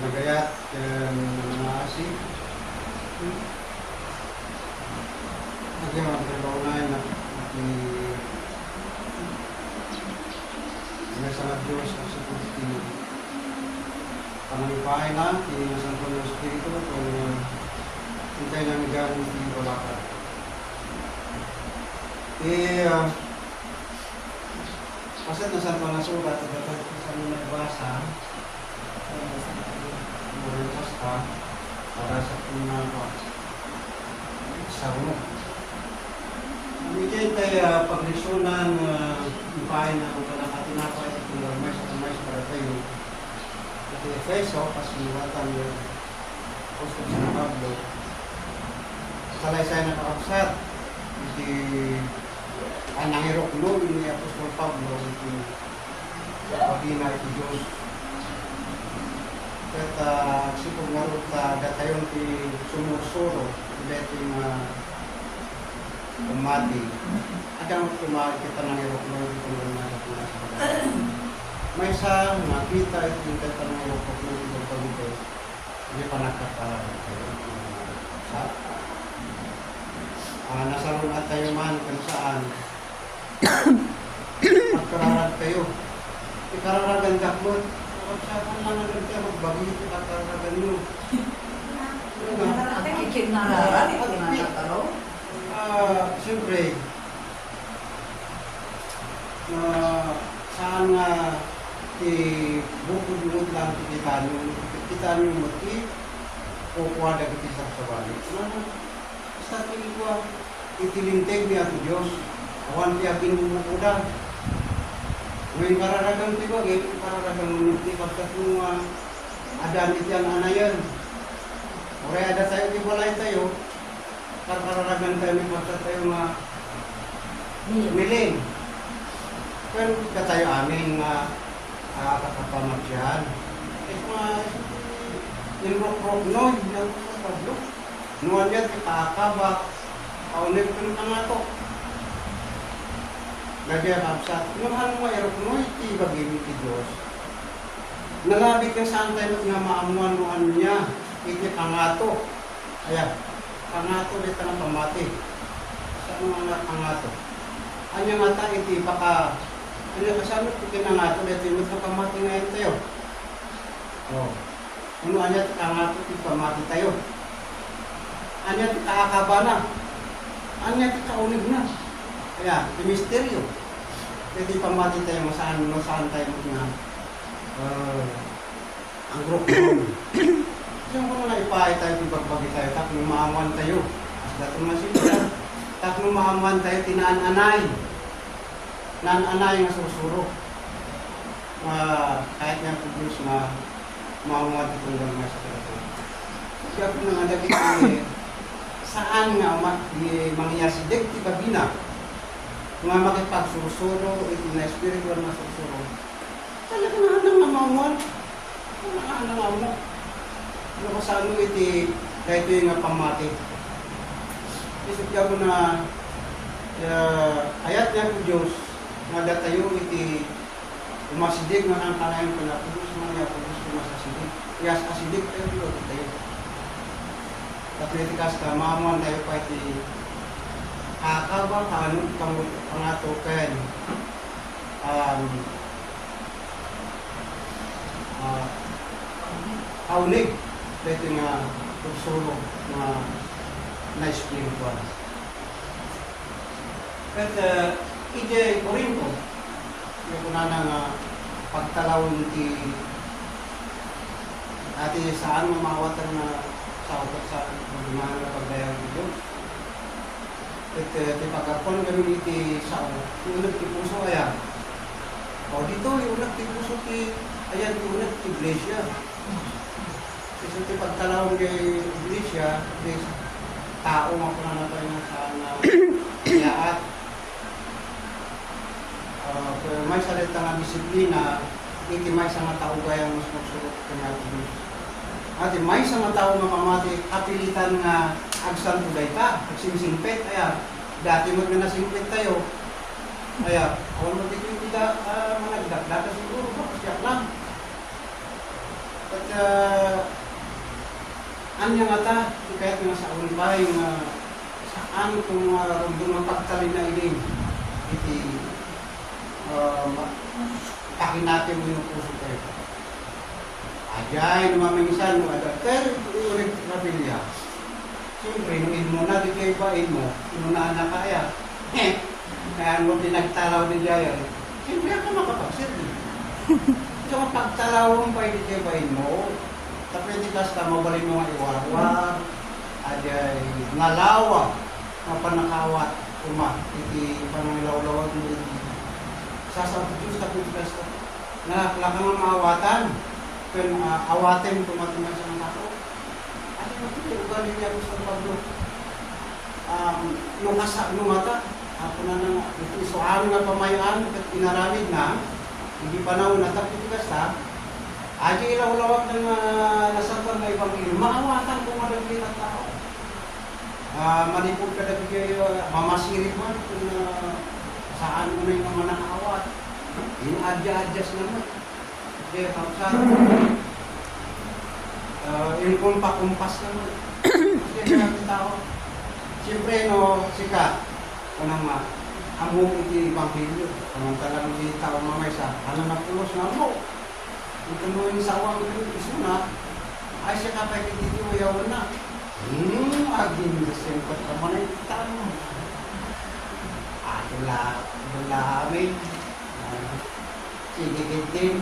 nagayat mga asik. Lagi mga na may sangat Diyos ang sa pagkini. Panganipahin na, kininasan ko ng Espiritu kung hintay namin gano'n hindi wala ka. Kasi nasan pa nasulat at sa mga nagbasa, mula sa para sa sarunok. Bigyan tayo paglesunan ipahin na kung panakatinapay at kinarmay sa kamay sa para tayo. At Efeso, pasiwatan yung Apostol San Pablo. Salaysay na kakapsat. Iti ang nangirok noon ni Apostol Pablo iti pagina iti Diyos. At sipog nga rin datayon ti sumursuro iti umati. Agam kumari kita nangirok noon iti may isa nakita iti kita nangirok noon iti pagito hindi pa nakapala nasalun at tayo man kung saan magkararag kayo. Ikararagan ka mo. Kapag siya kung nanagag kayo, magbagi ito kakararagan nyo. Nakikinararan, ikinataro? Siyempre, saan nga bukod-bukod lang kita nyo mati o kuwada kita sa balik. Sa tingin ko, itilinteg niya ito Diyos. Awan niya pinumukuda. Ngayon kararagang tiba, kararagang munti pagkat nung adan itiyan anayan. Oray ada tayo, ibalay tayo. Kararagang tayo, pagkat tayo miling. Pero ka tayo aming kakapamadyan. Nilrok-rok no, nilrok-rok. Nuwan yan, kakabak, kaunip ko ng tangato. Lagyan kapsat, nuhan mo erok mo, iti bagay iti Diyos. Nalabit yung saan tayo nga maamuan nuhan niya, iti kangato. Ayan, kangato dito ng pamati. Saan mo nga kangato? Anya nga ta, iti baka, anya kasama iti kangato, dito yung pamati ngayon tayo. O, ano anya iti kangato, iti pamati tayo. Anya kakaba na. Anya kaunig na. Kaya, yung misteryo. Pwede pamati tayo masaan tayo na ang grupo mo. Yung kung naipahay tayo, ipagbagi tayo, taknong maamuan tayo. As datong masila, taknong maamuan tayo, tinaan-anay. Naan-anay nga susuro. Kahit nga po Diyos na maamuan itong gano'n sa kaya. Kaya po nang adagit saan nga mangyasidig ti babina nga makipagsurusuro iti na spiritual na surusuro talaga na anang namamuan anang namamuan ano ka saan mo iti kahit yung nga pamati isip niya ko na ayat niya po Diyos nga datayo iti umasidig nga ang kanayon ko na pudus mo niya pudus ko masasidig kaya asidig tayo dito tayo Atletikas ka, maamuan tayo pa iti kakaba, kaanong pangatoken kaunig dito nga pagsulong na-spiritual. At ije Corinto, yung kunana nga pagtalawin ti ati saan mamawatan na sa mga napagbayang ito. At pagkapon kami iti sa ulat ti puso ayan. O dito, ulat ti puso ti ayan, ulat ti iglesia. Kasi iti pagtalawang kay iglesia, tao makunanapay na saan na iyaat. May salita nga disiplina, iti may sa nga tao gayang mas magsulot kanya iti Ati may sa mga tao mamamati kapilitan nga agsan tuday ka, agsimsingpet, ayan, dati mo na nasingpet tayo, ayan, awan mo dito yung mga data siguro, kapasyak lang. At anya nga ta, kahit nga sa ulbay nga saan kung rumdum ang pagtalin na ilin, iti takin natin mo yung puso tayo. Ajay, numaminsan mo, pero ulit kabilya. Siyempre, nung mo na, di kayo bain mo, inunaan na kaya. Kaya mo pinagtalaw ni Jaya. Siyempre, ako makapagsilbi. So, kung pagtalaw mo pa, di kayo bain mo, tapos di kas ka, mabalin mo nga iwarwar, ajay, ngalawa, mapanakawat, iti panangilawlawag mo, sasabi Diyos, tapos di kas ka, nalaklakang ang maawatan, kung awatin tumatungan sa mga tao. At ito, ugali niya gusto ng Pablo. Nung mata, ako na nga, ito isuaan nga pamayaan, at inaramid na, hindi pa na unatap, ito basta, aji ilaw-lawag ng nasabang na ibang ilo, maawatan kung madagli ng tao. Manipod ka na bigay, mamasirit man, kung saan mo na yung mga nakawat. Ina-adja-adjas naman. Kaya kapsat, yung kumpa-kumpas naman. Kasi kaya tao. Siyempre, no, sika, kanang among iti Ebanghelyo, kanang talang di tao mamay sa, ano na pulos na mo. Ito mo yung sawang iso na, ay siya kapay kiti uyawan na. Aging nasimpat ka mo na iti tao mo. Dula amin. Sige-gitin.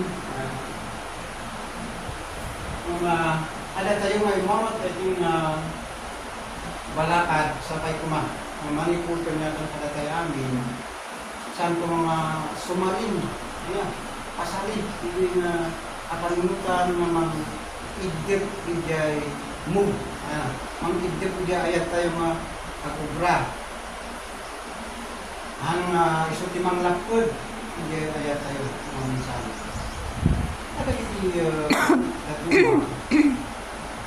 Kung ada tayo ngayon mamat at yung balakad sa paikuma, manipulto niya itong kada tayo amin, saan ko mga sumarin, pasalin, hindi na kapalimutan mga idip, ijay move, ang idip, ijay ayat tayo mga kakubra. Ang isutimang lapod, ijay ayat tayo mga minsan. Ada iti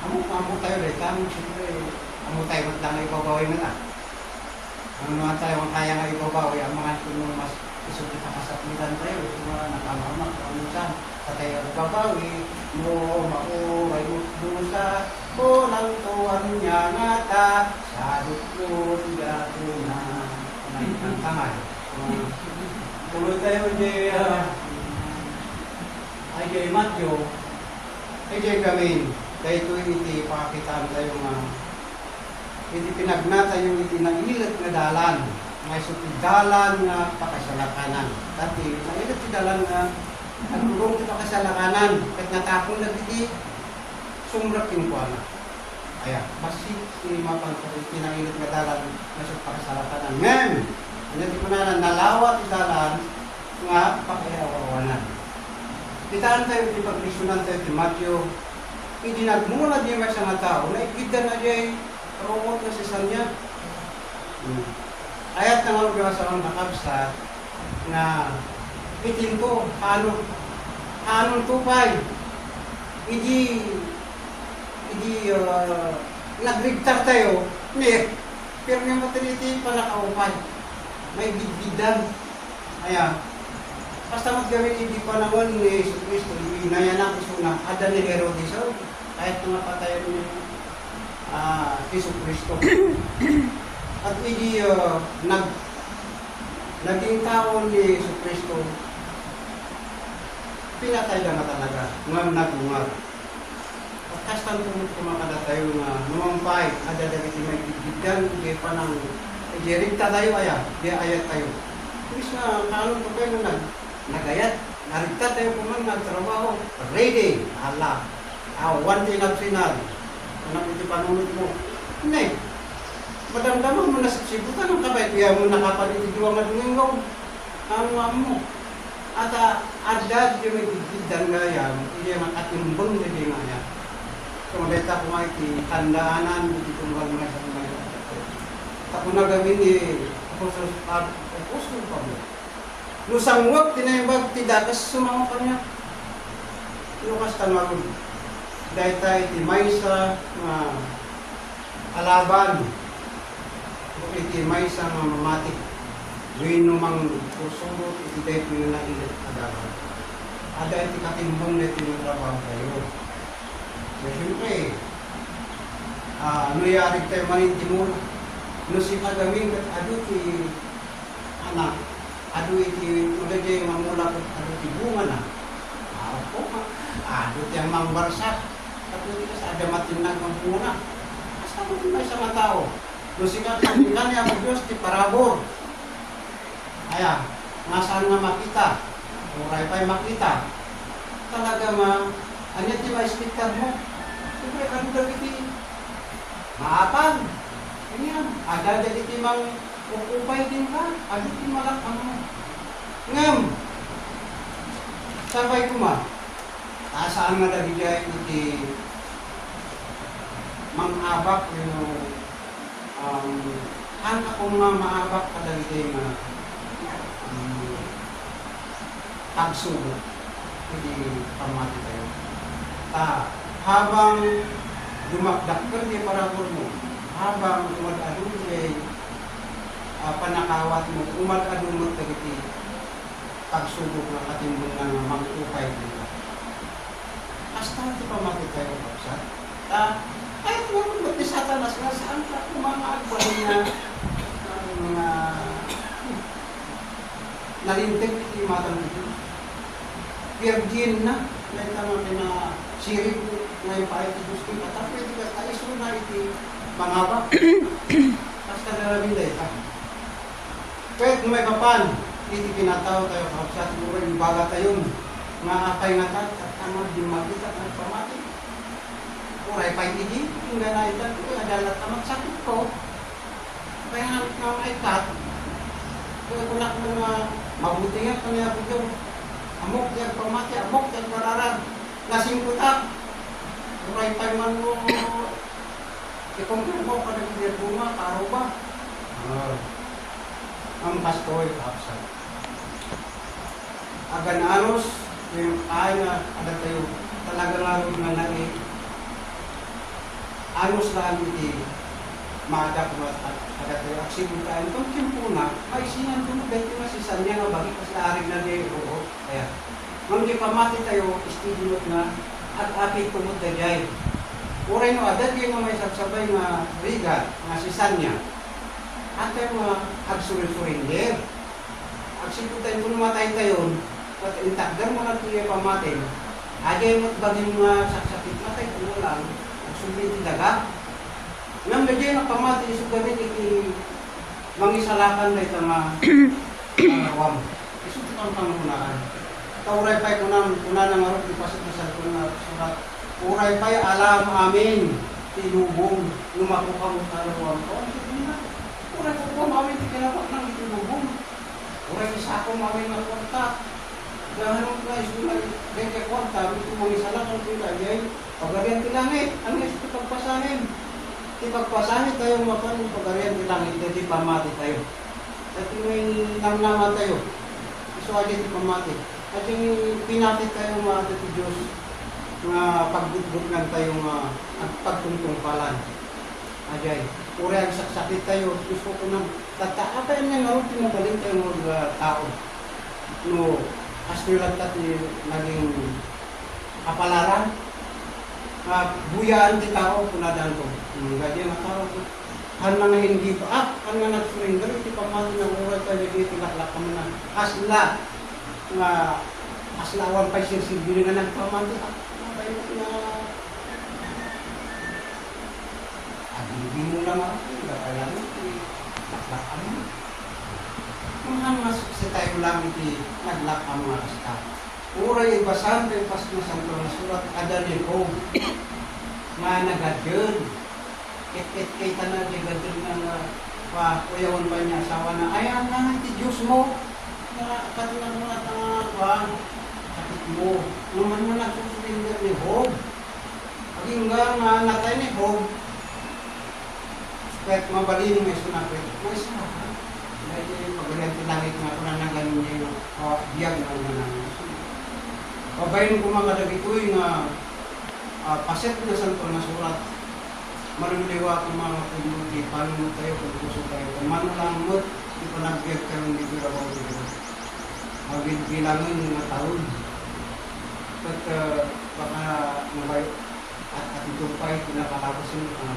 amo tayo rin, siyempre, amo tayo matlang ibabawi na lang. Ano naman tayo ang kaya nga ibabawi, ang mga kung mas isuti pakasaklitan tayo, ito mga nakamamak, kung minsan, tayo ibabawi, mo, mauray mo, dusa, o nang tuwan niya nga ta, sa dukot, gato na, ang kamay. Tuloy tayo, ay kay Matthew, ay kay gawin, dahil ito iti pakitaan tayo iti pinagnata yung iti nailat na dalan, may suti dalan na pakasalakanan. Dati, nailat ti dalan na nagulong ti pakasalakanan, kahit natapon na iti sumrak yung kuwana. Ayan, basi iti mapangkot iti nailat na dalan na suti pakasalakanan. Ngayon, ano ti kunanan, nalawat ti dalan nga pakayawawanan. Kitaan tayo, di paglisyonan tayo, di Matthew, hindi nagmula di may mga tao, naikita na di robot na si Sanya. Ayat na nga sa mga nakabsat na itin ko, anong tupay, hindi nagrigtar tayo, pero may matiniti pa nakaupay, may bidbidan. Ayan. Basta maggamit hindi pa naman ni Jesus Cristo, inayanak iso na, ada ni Herodes, kahit mga patayan ni Jesus Cristo. At hindi naging tao ni Jesus Cristo, pinatay na talaga, ngam nagungar. At kastan kumakada tayo na numampay, ada dagiti may bigyan, hindi pa nang, dirigta tayo di ayat tayo. Please na, kanon ko kayo nagayat, narigta tayo kuman nagtrabaho, ready, ala, one thing at final, anong iti panunod mo, hindi, madamdaman mo na sa sibutan ng kabay, kaya mo nakapalit iti duwang madungingaw, ang mo, at adad yung may bigdan gaya, hindi yung katimbang na di nga niya, so magayta ko nga iti tandaanan, iti tunggal mga sa mga tako na gamin ni Apostol Pablo. Lusang wag, tinayabag, tidakas sumama ka niya. Lukas tangarod. Dahil tayo, timay sa alaban. Timay sa mamatik. Gawin numang kusulot, iti tayo pinanailit agaran. Ada iti katimbang na tinutrabaho tayo. ano yari tayo manintimula. No si kagamin kat adu ti anak, adu iti ulay mamula kat adu ti bunga na. Ako, adu ti ang mangbarsak. Adu ti kas ada matinag ng bunga. Asa mo may sa matao. No si kagamin niya ang Diyos ti parabor. Aya, nasaan nga makita? Uray pa'y makita. Talaga anya ti ma-expectan mo. Siyempre, ano daw iti maapan. Ganyan. Ada iti mang ukupay din ka. Ada iti malak mo. Ngam. Sabay ko saan nga dagi dyan iti mang-abak ang akong maabak ka dagi dyan pagsubo. Hindi pamati tayo. Habang dumakdak ka di parabol mo, habang umadadun di panakawat mo, umadadun mo tagiti pagsubok ng katimbong ng mag-upay dito. Hasta ito pamati tayo, Kapsa. Ay, tumulog ni Satanas nga saan ka kumakaagwal niya mga nalintig iti matang dito. Virgin na, may tama na sirip ngayon pa iti gusto ka. Tapos iti ka, iso na iti mangaba. Basta narabing dahil ka. Kahit may kapan, iti kinataw tayo kapsat mo rin, baga tayo, nga apay nga tat, at tama din makita at pamati. Uray pa iti, yung ganay tat, adalat tamang sakit ko. Kaya nga may tat, kaya kunak mga mabuti nga kanya po amok yan pamati, amok yan pararan. Lasing kutak. Uray pa man mo. Ikumpir mo ka na hindi bunga, karo ba? Ang pastoy, kapsa. Agananos, yung kaya na ada tayo, talaga nga rin nga nari. Anos lang iti maadak mo at ada tayo. Aksibong tayo. Itong timpo na, ay sinan ito mo, dahil masisan niya na bagay kasi aring na di oo. Kaya, nung di pamati tayo, istidinot na, at aking tumod na jay. Uray no, adat yung may sabsabay nga riga, nga sisan niya. At tayo mga agsurin-surinder. Aksibong tayo, kung matay tayo, at intagdan mo na ito yung pamati, aday mo't bagay mga saksakit matay, kung lang, agsurin daga. Ngam na dyan ang pamati, iso gamit iti mangisalakan na ito nga wam. Iso ito ang pangunaan. Tauray pa'y kunan ng arot, ipasok na sa surat. Uray pa'y alam amin, tinubong, lumakuha mo sa lawang ko. Uray po po amin, tikinapak ng tinubong. Uray isa ko amin ng kwarta. Dahil mo na iso na, dahil kay kwarta, ito mangisalakan ko na dyan. Pagarian tilangit, ano iso ito pagpasanin? Ipagpasahin tayo mapan yung pagarian tilangit, hindi pamati tayo. At yung namnaman tayo, iso agad yung pamati. At yung pinatid tayo mga ato Diyos, nga pagbutbut lang tayo pagtungtungpalan. Ajay, uri ang saksakit tayo, gusto ko nang tataapay niya nga rin tinabalin tayo mga tao. No, asli lang tati naging kapalaran. Buyaan di tao, punadaan ko. Ganyan ang tao ko. Han nga hindi pa, han nga nag-surrender, hindi pa mati ng urat tayo dito, laklak ka na. Asla, nga aslawan pa sirsilbili nga nagpamati. Tayo na, agilbi mo lang ako, kaya laklak ka mo. Kung mas sa tayo lang iti, naglak ka mga kasta. Uray ibasan tayo pas na santo na surat adalin ko nga nagadyon kit na di gadyon nga kuyawan ba niya asawa na ayan na iti Diyos mo na katinan mo at sakit mo naman mo nagsusulinder ni Job aging nga natay ni Job kahit mabalin may sunapit may sunapit dahil pagalihan tilangit nga kung na ganun niya yung biyag na naman pabayin ko mga kadagitoy nga paset na santo na surat maruliwa ko mga kumuti paano mo tayo kung gusto tayo kung mano lang mo di pa nag-get ka ng dito na ako dito magbilangin mga taon at baka nabay at ito pa ay pinapakapos yung mga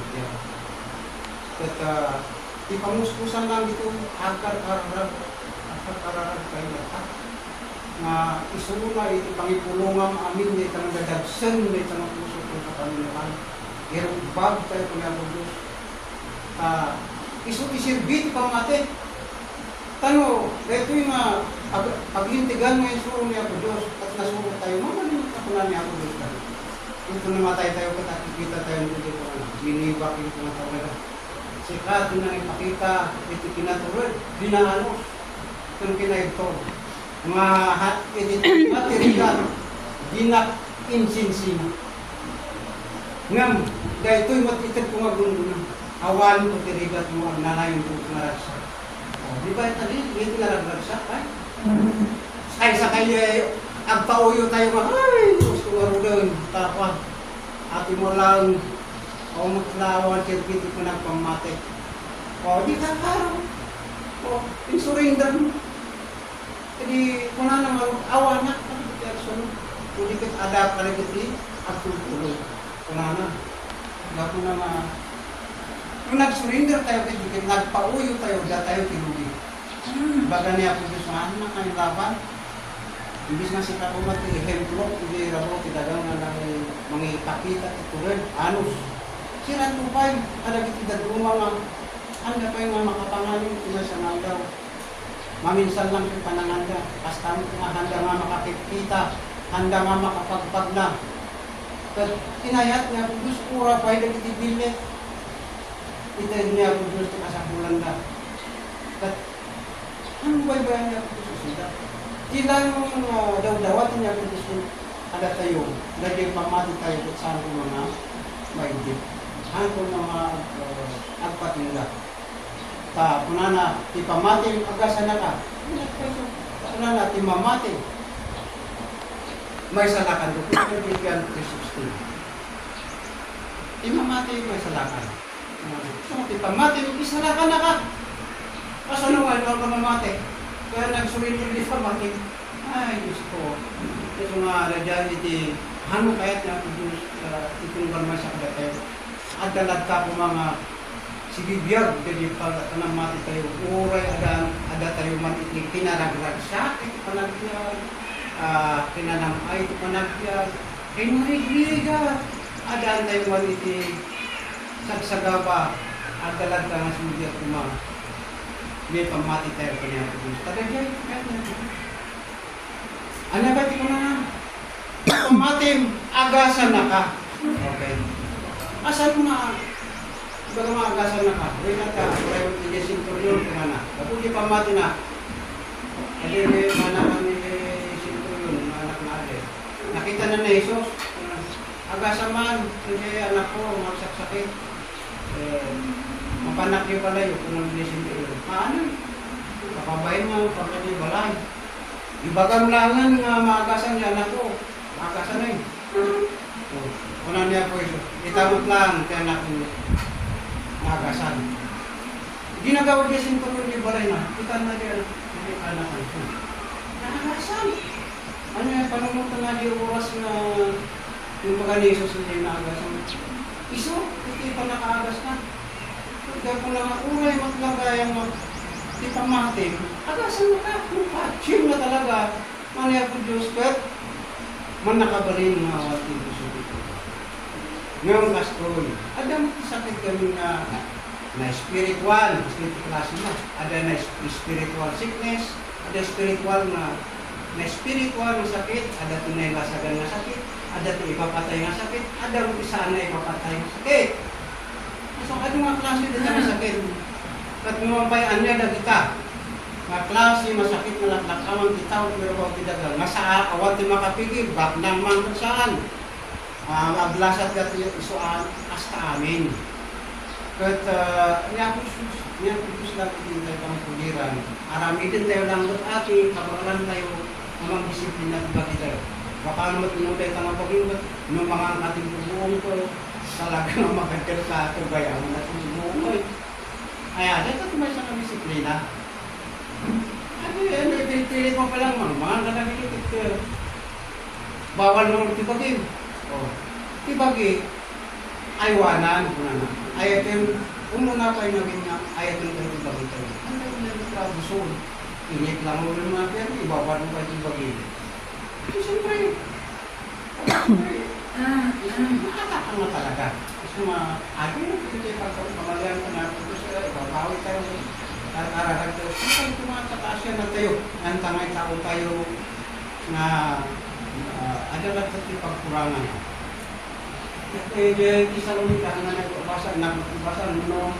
At ipamuskusan lang ito, akar-ararag kayo na isuna ito pangipulungan amin na itang dadagsan na itang puso ko sa Panginoon. Irong bag tayo pangyalang Diyos. Isirbi ito pang atin. Tano, ito yung paglintigan mo yung suro niya po Diyos at nasuro tayo, mamalimot ako na niya ako Diyos. Ito namatay tayo at nakikita tayo ng dito ko. Binibak yung pinatawag. Sikat na ipakita, ito pinatawag, dinaanos. Itong kinaito. Mga material, dinak insinsin. Ngam, dahil ito'y matitag ko magunan. Awan ko tirigat mo ang nanay yung buong naragsak. Di ba ito rin? Ito naragsak, ay? Ay, sa kayo ay, agpauyo tayo mga, ay, gusto mo rin, tapos, ati mo lang, o maglawan, kirpiti ko nagpamate. O, di ka karo. O, insurrender mo. Jadi, kung na naman, awa na, kung di ka adap kaligit at tulog. Kung na, gapon na ma, kung nag-surrender tayo, kung nagpauyo tayo, da tayo tinuloy. Baga niya po Diyos na, ano na kayo laban? Ibig nga sila po mag-ihemplo, hindi rabo, kidagang na lang mga ipakita, ituloy, anos. Sira tupay, ada kita rumah anda pa yung makapangalim, tinasyanal daw. Maminsan lang yung pananganda, basta nga handa nga makakikita, handa nga makapagpag na. At inayat niya, Diyos pura pa yung nagtitibilit. Itayin niya po Diyos na kasabulan na. At ano ba niya po Diyos sila? Ilang daw-dawat niya po Diyos ada tayo, lagi pamati tayo kung saan ko mga maigit. Ano ko mga agpatingga. Ta, punana, tipamati yung agasan na ka. Punana, timamati. May salakan doon. Pinagbigan 316. Timamati yung may salakan. So, tipamati yung isalakan na ka. Kaso naman, ikaw ka mamati. Kaya nagsulitin di pamati. Ay, Diyos ko. Ito nga, radyan, iti, hano kaya't na Diyos, itong balmay sa kadatay. At dalag ka po mga sibibiyag, jadi pag mati tayo, uray, ada tayo man iti kinaragragsak, iti panagbiag, kinanamay, iti panagbiag, kinarigliga, adaan tayo man iti sagsagaba, at dalag ka nga sibibiyag kuma, may pamati tayo kanya po Diyos. Tagay, ano ba iti ko na? Pamatim, agasan na ka. Okay. Asan mo na? Baga mga agasan na ka. Huwag na ka. Huwag na sinturyon ka na. Kapag di pamati na. Kasi may manakan ni sinturyon, manak na ade. Nakita na na Jesus. Agasan man, hindi anak ko, magsaksakit. Mapanak niyo pala yun kung hindi sinturyon. Paano? Kapabayin mo, kapag di balay. Ibagam langan nga maagasan niya anak ko. Maagasan na yun. Kunan niya po ito. Itamot lang kaya anak niya. Maagasan. Ginagawa niya sinturyon di balay na. Kita na niya anak ko. Maagasan. Ano yan, panunod na di oras na yung mga ni Jesus hindi naagasan. Iso, hindi pa nakaagas na. Kaya kung lang ulay maglagay ang di pamati, agasan mo ka, chill na talaga. Mali ako Diyos, kahit man nakabalin mga awati ko sa dito. Ngayong kastoy, ada sakit kami na spiritual, klase na. Ada na spiritual sickness, ada spiritual na spiritual na sakit, ada tunay lasagan na sakit, ada ito ipapatay na sakit, ada isa na ipapatay na sakit. So, ano mga klase dito na sakit? At mamayaan niya na kita. Mga klase, masakit na laklakaman kita, pero huwag tidagal. Masa awan ti makapigil, bak naman kung saan. Aglasat ka isuan, hasta amin. At niya po lang din tayo pang puliran. Arami din tayo lang doon ati, kabalan tayo, namang disiplina at bagi tayo. Baka naman tinutay tayo ng pag-iwat, nung mga ating bubuong ko, talaga na magkakil sa ato, gaya mo natin bubuong ko. Kaya, dito tumay sa disiplina. Ano, ipinipilit mo pa lang, mga nalagigit ito. Bawal mo tibagin. O, tibagi, aywanan. Ay, ito yung umuna pa yung naging ayat ng ganito bagay. Ang naging traduson. Init lang mo ng mga pero ibaba mo pa yung bagay. Eh, siyempre, makakaka nga talaga. Kasi agi na pinitay pagkakas, mamalian ka na, tapos ibabawi tayo, kararag tayo. Kaya tumatakasya na tayo. Ang tangay tao tayo na adalat sa pagkurangan. Isa lang yung kahangan na nagbasan mo.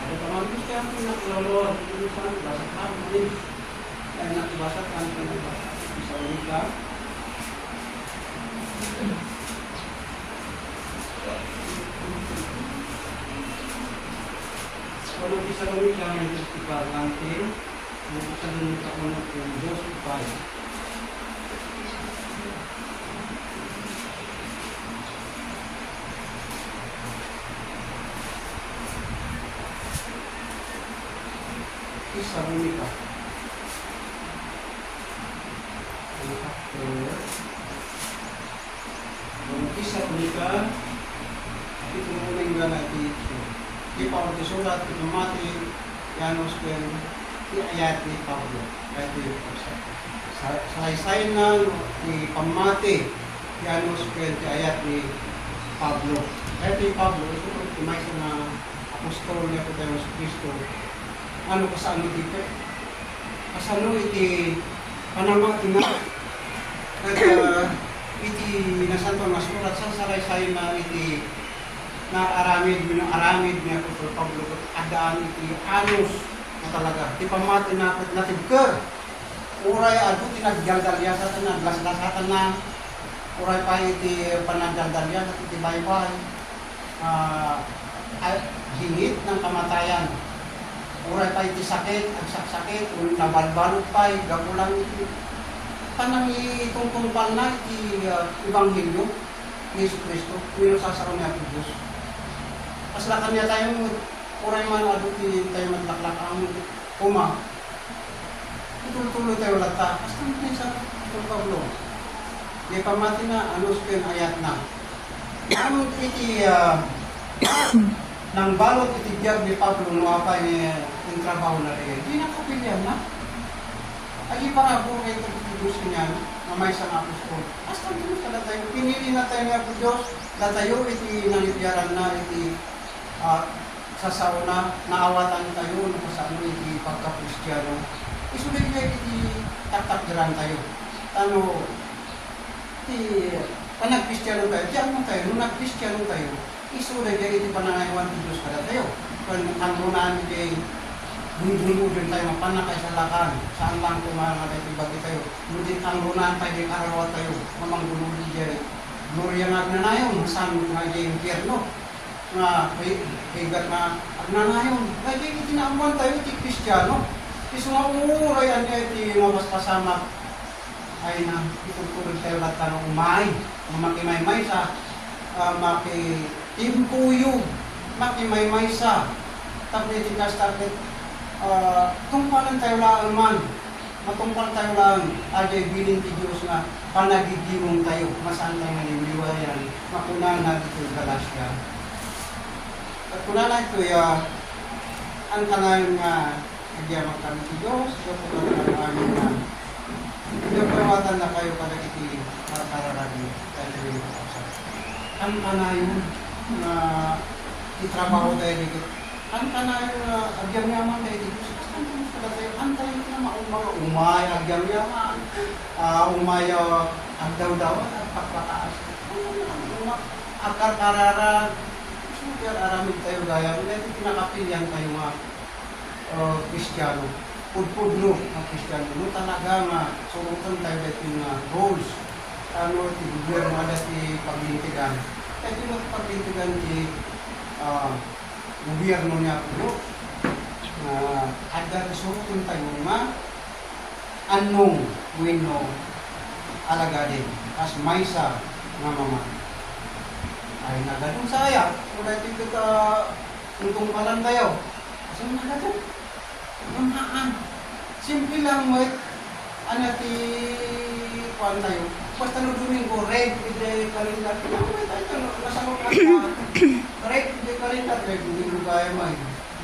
Ada teman itu sekarang punya kelolor tulisan bahasa kami enak bahasa kan bisa nikah. Kalau bisa nikah yang kita nanti bisa nikah untuk Dos supaya kisah menikah. Kisah menikah itu meninggal nanti di Paulo surat itu mati Janus ken di ayat ni Paulo ayat itu saya na di pamati Janus ken di ayat ni Pablo ayat ni Pablo itu may na apostol niya ko tayo sa Kristo. Ano kasano dito? Kasano iti panama tina at iti nasanto na surat sa saray-saray na iti aramid niya ko Pablo adaan iti anos na talaga. Iti pamati na natibker. Uray ado tinagdaldalyasan na glaslasatan na uray pa iti panagdaldalyasan iti baybay hingit ng kamatayan. Uray pa iti sakit, agsakit, nabalbalot pa, gapulang iti. Panang itungtungpal na iti Ebanghelyo ni Yesu Cristo, minusasaraw niya iti Diyos. Paslakan niya tayong uray man aduti tayo maglaklak ang puma. Tuloy-tuloy tayo lata. Basta hindi sa itong Pablo. Di pamati na, anos ko yung ayat na. Ang iti nang balot iti biyag ni Pablo no apa yung trabaho na rin. Di nakapilyan na. Agi para po kayo Diyos niya na may isang apostol. Basta Diyos na tayo. Pinili na tayo nga po Diyos. Na tayo iti nalipyaran na iti sasauna. Naawatan tayo no kasano iti pagka-Kristiyano. Isulit kayo iti taktakdiran tayo. Ano iti panag-Kristiyano tayo. Diyan mo tayo. Nung nag-Kristiyano tayo. Isulit kayo iti panangaywan ti Diyos kada tayo. Kung kanunaan iti bunyi-bunyi din tayo mapanakay sa lakan. Saan lang kumahangat iti bagi tayo. Ngunit ang lunaan tayo di karawat tayo. Mamang gululi dyan. Gloria nga agnanayon. Saan nga dyan impierno. Nga higat na agnanayon. Kaya iti naamuan tayo iti Kristiyano. Isu nga umurayan niya iti mabas pasamak. Ay na itutulog tayo lahat ng umay. Makimay-may sa makitimpuyo. Makimay-may sa tapos iti kastarket tungpalan tayo lang man. Matungpal tayo lang. Ajay bilin ti Diyos nga panagigimong tayo. Masaan tayo naniliwayan. Makunan na dito Galatia. At kunan na ito ang kanayon nga nagyamang kami ti Diyos. Ito po kami amin na pinapawatan na kayo kada iti kararagi. Tayo rin ito. Ang kanayon na itrabaho tayo dito. Ang kanayon na agyam-yaman tayo dito. Antay na umay, agyam-yaman. Umay, agdaw-daw, pagpataas. Akar-kararan. Super, aramid tayo gaya. Ito pinakapilyan tayo nga Kristiyano. Pudpudno ang Kristiyano. No talaga nga, surutan tayo dito yung goals. Ano, ti gobyerno ada ti paglintigan. Kaya ito paglintigan ti gobyerno niya po. Ada surutan tayo nga anong wino alagadin. As maysa nga mama. Ay nagadong saya. Kung dahil ito ka untong palan tayo. Kasi nagadong. Mamaan. Simple lang mo ano ti kuan tayo. Basta no Domingo, red, hindi kalenda. Pinamay tayo. Nasama ka red, hindi kalenda. balikat, kaya hindi mo kaya mo eh.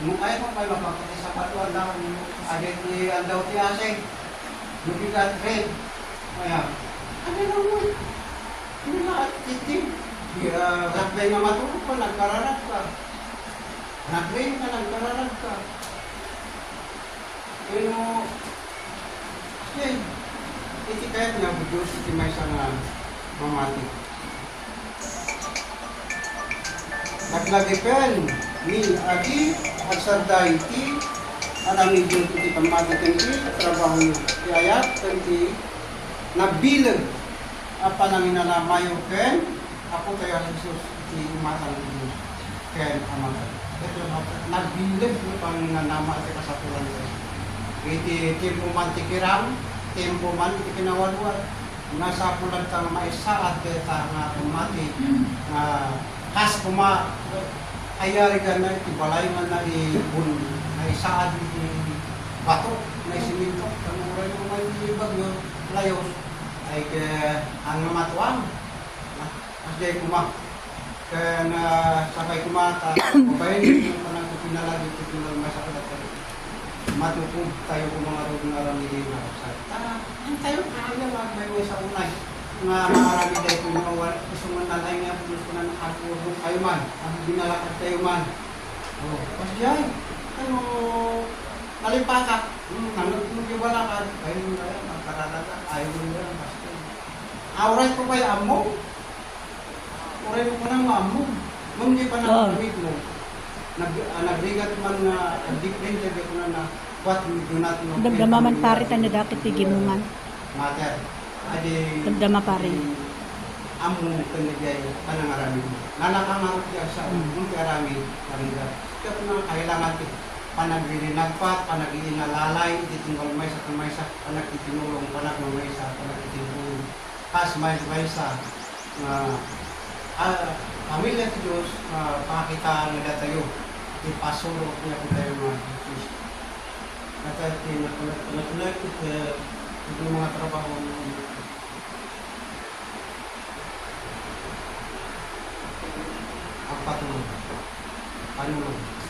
Nung kaya mo kayo mapapatay sa patuan na agad ni Andaw ti Aseng. Lubigat red. Kaya, ano lang mo eh. Hindi na titim. Ragbay nga matulog pa, nagkararap ka. Ragbay ka, nagkararap ka. Pero, iti kahit nga, Diyos, iti may isang mamati. Naglagipen ni Agi at Sarday ti arami din iti pamati kendi trabaho ni ayat kendi nagbilag apa nang inalamayo ken ako kaya Jesus iti matang Diyos ken amang ito nagbilag no pang nanama iti kasatulan ko iti tempo man ti kiram tempo man iti kinawalwal nasa pulag tang maisaad kaya nga pamati nga kas kuma ayari ka na balay man na ibon na isaad ni bato na isiminto kamuray mo may bagyo layos ay ang namatuan as day kuma kaya na sabay kumata mabayin yung panang pinalagi ito pinalagay sa kalat matutog tayo kung mga rugong aramili na ang tayo kaya may sa unay nga marami dahil kung mga gusto mo nalay nga gusto na nakatulong kayo man ang binalakad kayo man kasi ay ano nalimpatak nang iwala ka kayo mo na magkaralaga ayaw mo na basta auray ko kayo among auray mo nang among mong di pa nakamit mo nagrigat man na different sabi ko na what we do not know Damdaman paritan niya dakit tigimungan. matter adi Damdama pa rin. Amo kanigay panangarami. Nalakangarap siya sa kung karami kanila. Kaya na kailangan ti panagrinagpat, panag-iinalalay, titinggal may sa kamay sa panagtitinulong, panagmamay sa panagtitinulong. Pas may sa pamilya ti Diyos pakita nga tayo. Ipasuro niya ko tayo mga Jesus. Natati natulad ito mga trabaho ang patuloy. Panulong.